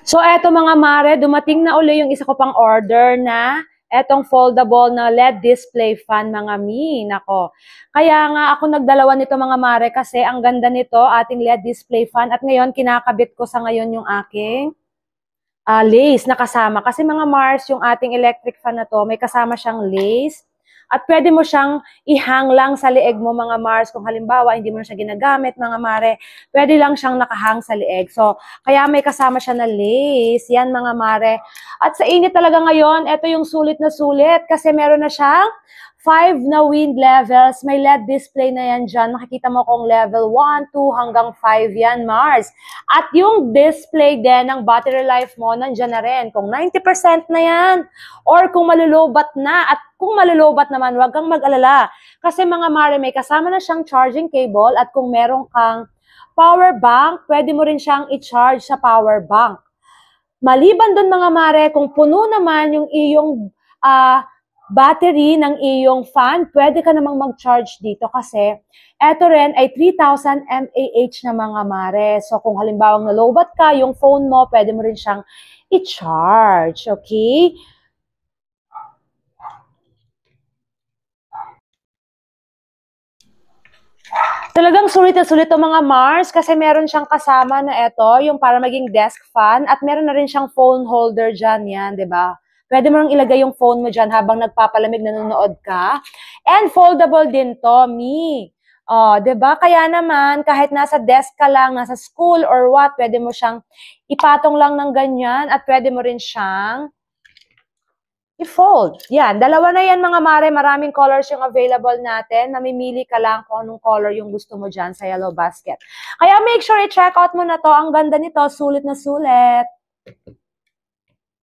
So, eto mga mare, dumating na uli yung isa ko pang order na etong foldable na LED display fan, mga mi. Nako. Kaya nga ako nagdalawa nito mga mare kasi ang ganda nito, ating LED display fan. At ngayon, kinakabit ko sa ngayon yung aking lace na kasama. Kasi mga Mars, yung ating electric fan na to, may kasama siyang lace. At pwede mo siyang ihang lang sa leeg mo mga Mars. Kung halimbawa, hindi mo na siya ginagamit mga Mare, pwede lang siyang nakahang sa leeg. So, kaya may kasama siya na lace. Yan mga Mare. At sa init talaga ngayon, ito yung sulit na sulit kasi meron na siyang 5 na wind levels. May LED display na yan dyan. Makikita mo kung level 1, 2 hanggang 5 yan, Mars. At yung display din ng battery life mo, nandyan na rin. Kung 90% na yan, or kung malulobat na, at kung malulobat naman, huwag kang mag-alala. Kasi mga Mare, may kasama na siyang charging cable at kung meron kang power bank, pwede mo rin siyang i-charge sa power bank. Maliban doon mga Mare, kung puno naman yung iyong battery ng iyong fan, pwede ka namang mag-charge dito kasi eto rin ay 3,000 mAh na mga Mare. So kung halimbawa nalobat ka, yung phone mo, pwede mo rin siyang i-charge. Okay? Talagang sulit na sulit to mga Mars kasi meron siyang kasama na ito, yung para maging desk fan at meron na rin siyang phone holder dyan yan, di ba? Pwede mo nang ilagay yung phone mo dyan habang nagpapalamig nanonood ka. And foldable din to, mi. Oh, 'di ba? Kaya naman kahit nasa desk ka lang, nasa school or what, pwede mo siyang ipatong lang ng ganyan at pwede mo rin siyang i-fold. Yan, dalawa na yan mga Mare. Maraming colors yung available natin. Namimili ka lang kung anong color yung gusto mo dyan sa yellow basket. Kaya make sure i-check out mo na to. Ang ganda nito, sulit na sulit.